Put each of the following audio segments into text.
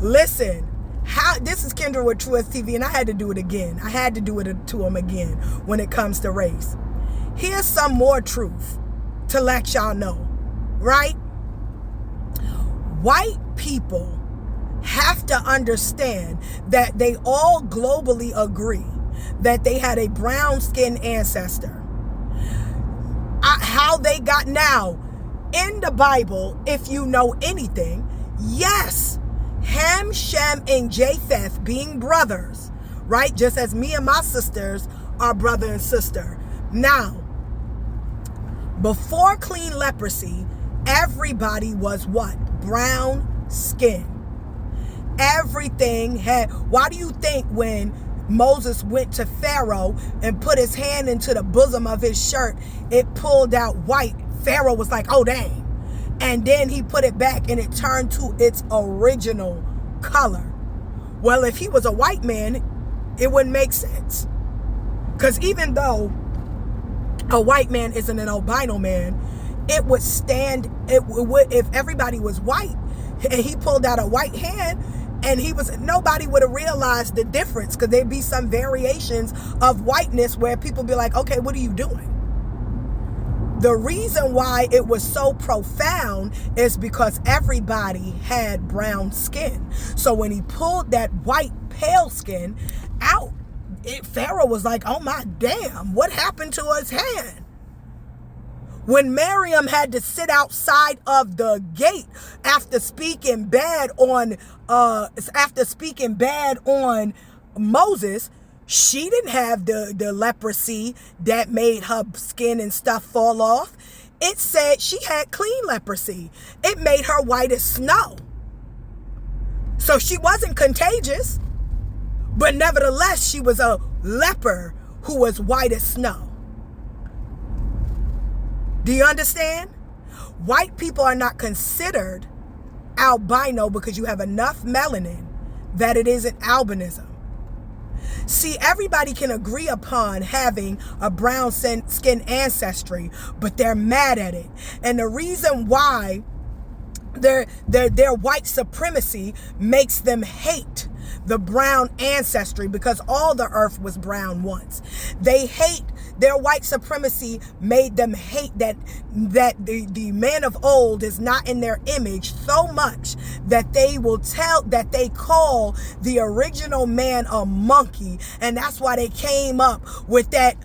Listen, this is Kendra with Truest TV, and I had to do it again. I had to do it to them again when it comes to race. Here's some more truth to let y'all know, right? White people have to understand that they all globally agree that they had a brown-skinned ancestor. How they got now in the Bible, if you know anything, yes, Ham, Shem, and Japheth being brothers, right? Just as me and my sisters are brother and sister. Now, before clean leprosy, everybody was what? Brown skin. Everything had, why do you think when Moses went to Pharaoh and put his hand into the bosom of his shirt, it pulled out white? Pharaoh was like, oh dang. And then he put it back and it turned to its original color. Well, if he was a white man, it wouldn't make sense. Because even though a white man isn't an albino man, it would stand, it would, if everybody was white and he pulled out a white hand, and nobody would have realized the difference, because there'd be some variations of whiteness where people be like, okay, what are you doing? The reason why it was so profound is because everybody had brown skin. So when he pulled that white pale skin out, Pharaoh was like, oh my damn, what happened to his hand? When Miriam had to sit outside of the gate after speaking bad on Moses, she didn't have the leprosy that made her skin and stuff fall off. It said she had clean leprosy. It made her white as snow. So she wasn't contagious, but nevertheless, she was a leper who was white as snow. Do you understand? White people are not considered albino because you have enough melanin that it isn't albinism. See, everybody can agree upon having a brown skin ancestry, but they're mad at it. And the reason why their white supremacy makes them hate the brown ancestry, because all the earth was brown once. They hate, their white supremacy made them hate that the man of old is not in their image so much that they call the original man a monkey. And that's why they came up with that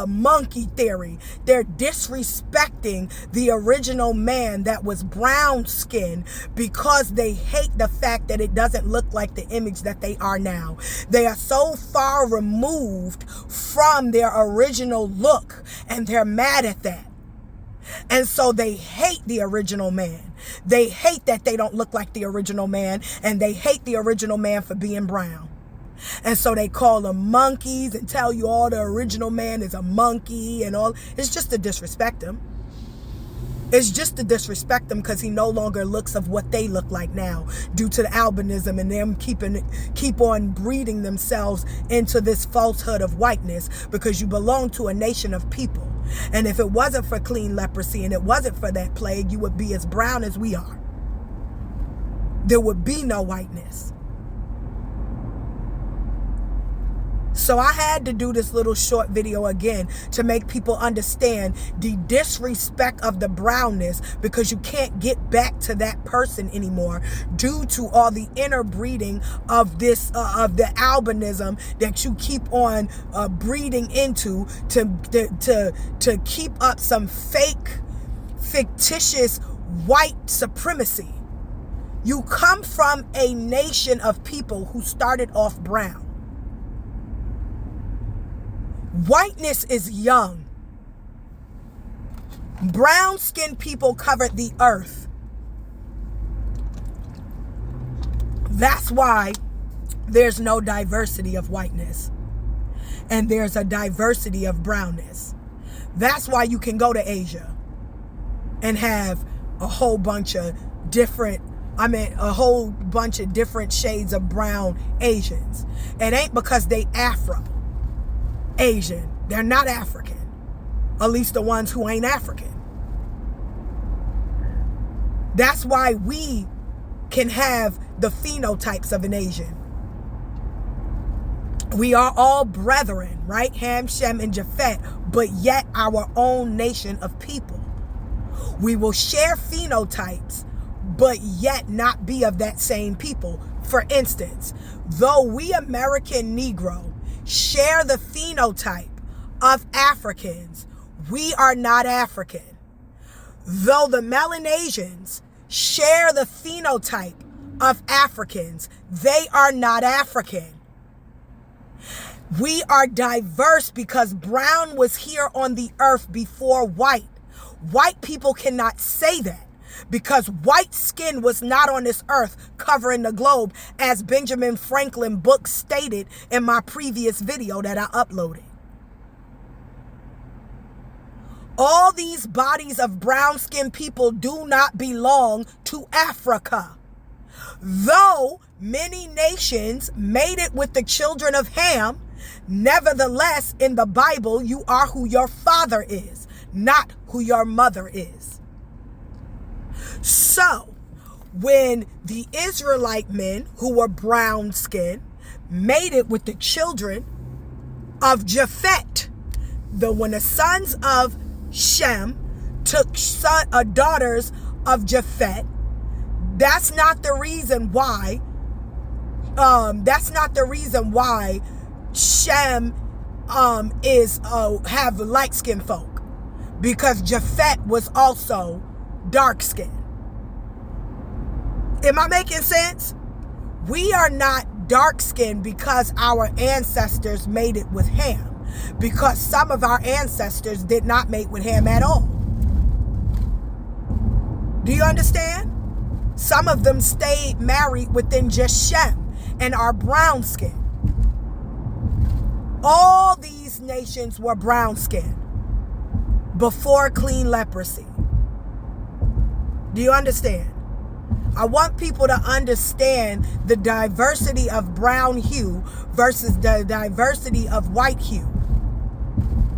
monkey theory. They're disrespecting the original man that was brown skinned because they hate the fact that it doesn't look like the image that they are now. They are so far removed from their original look, and they're mad at that. And so they hate the original man. They hate that they don't look like the original man, and they hate the original man for being brown. And so they call them monkeys and tell you all the original man is a monkey and all. It's just to disrespect him. It's just to disrespect them because he no longer looks of what they look like now due to the albinism and them keep on breeding themselves into this falsehood of whiteness, because you belong to a nation of people. And if it wasn't for clean leprosy and it wasn't for that plague, you would be as brown as we are. There would be no whiteness. So I had to do this little short video again to make people understand the disrespect of the brownness, because you can't get back to that person anymore due to all the interbreeding of this of the albinism that you keep on breeding into to keep up some fictitious white supremacy. You come from a nation of people who started off brown. Whiteness is young. Brown-skinned people covered the earth. That's why there's no diversity of whiteness. And there's a diversity of brownness. That's why you can go to Asia and have a whole bunch of different shades of brown Asians. It ain't because they Afro Asian. They're not African. At least the ones who ain't African. That's why we can have the phenotypes of an Asian. We are all brethren, right? Ham, Shem, and Japheth, but yet our own nation of people. We will share phenotypes, but yet not be of that same people. For instance, though we American Negro share the phenotype of Africans, we are not African. Though the Melanesians share the phenotype of Africans, they are not African. We are diverse because brown was here on the earth before white. White people cannot say that because white skin was not on this earth covering the globe, as Benjamin Franklin book stated in my previous video that I uploaded. All these bodies of brown-skinned people do not belong to Africa. Though many nations made it with the children of Ham, nevertheless, in the Bible, you are who your father is, not who your mother is. So, when the Israelite men who were brown-skinned made it with the children of Japheth, when the sons of Shem took daughters of Japheth, that's not the reason why. Shem have light-skinned folk, because Japheth was also dark-skinned. Am I making sense? We are not dark-skinned because our ancestors made it with Ham, because some of our ancestors did not mate with Ham at all. Do you understand? Some of them stayed married within just Shem and are brown-skinned. All these nations were brown-skinned before clean leprosy. Do you understand? I want people to understand the diversity of brown hue versus the diversity of white hue,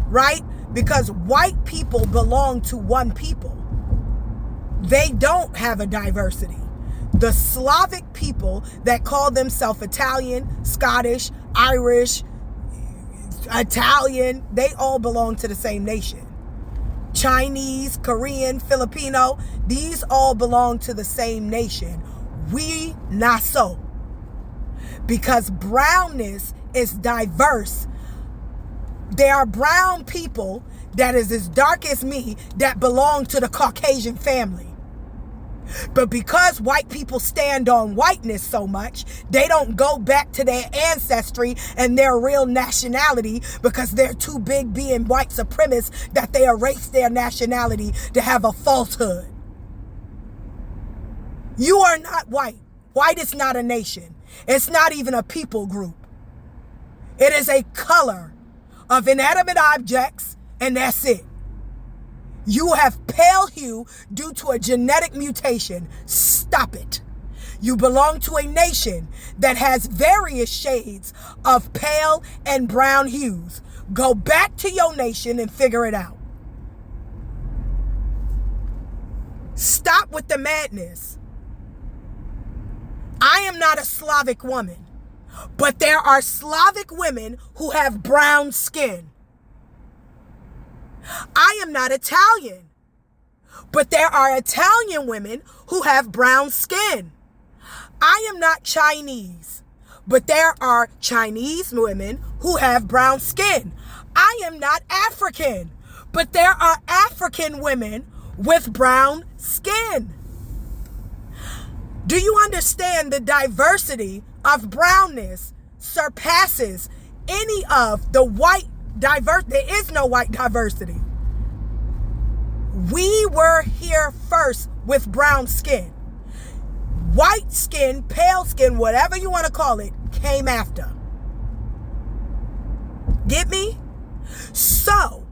right? Because white people belong to one people. They don't have a diversity. The Slavic people that call themselves Italian, Scottish, Irish, Italian, they all belong to the same nation. Chinese, Korean, Filipino, these all belong to the same nation. We not so. Because brownness is diverse. There are brown people that is as dark as me that belong to the Caucasian family. But because white people stand on whiteness so much, they don't go back to their ancestry and their real nationality because they're too big being white supremacists that they erase their nationality to have a falsehood. You are not white. White is not a nation. It's not even a people group. It is a color of inanimate objects, and that's it. You have pale hue due to a genetic mutation. Stop it. You belong to a nation that has various shades of pale and brown hues. Go back to your nation and figure it out. Stop with the madness. I am not a Slavic woman, but there are Slavic women who have brown skin. I am not Italian, but there are Italian women who have brown skin. I am not Chinese, but there are Chinese women who have brown skin. I am not African, but there are African women with brown skin. Do you understand the diversity of brownness surpasses any of the white diverse? There is no white diversity. We were here first with brown skin. White skin, pale skin, whatever you want to call it, came after. Get me? So,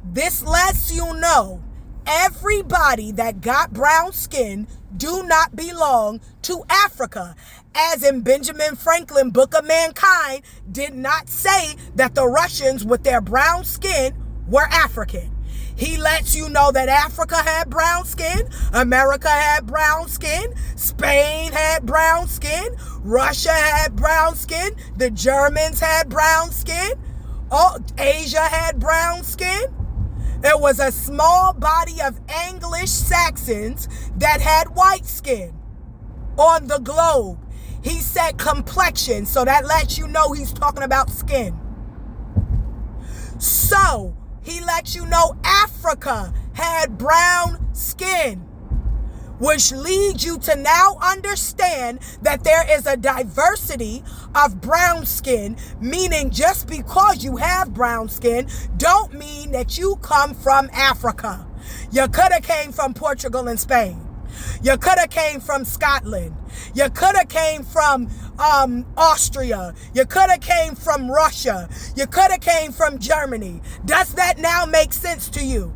this lets you know everybody that got brown skin do not belong to Africa. As in Benjamin Franklin, Book of Mankind, did not say that the Russians with their brown skin were African. He lets you know that Africa had brown skin, America had brown skin, Spain had brown skin. Russia had brown skin. The Germans had brown skin. Asia had brown skin. There was a small body of English Saxons that had white skin on the globe. He said complexion, so that lets you know he's talking about skin. So he lets you know Africa had brown skin, which leads you to now understand that there is a diversity of brown skin, meaning just because you have brown skin don't mean that you come from Africa. You could have came from Portugal and Spain. You could have came from Scotland. You could have came from Austria. You could have came from Russia. You could have came from Germany. Does that now make sense to you?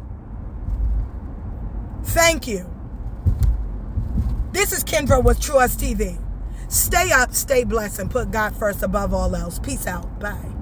Thank you. This is Kendra with True Us TV. Stay up, stay blessed, and put God first above all else. Peace out. Bye.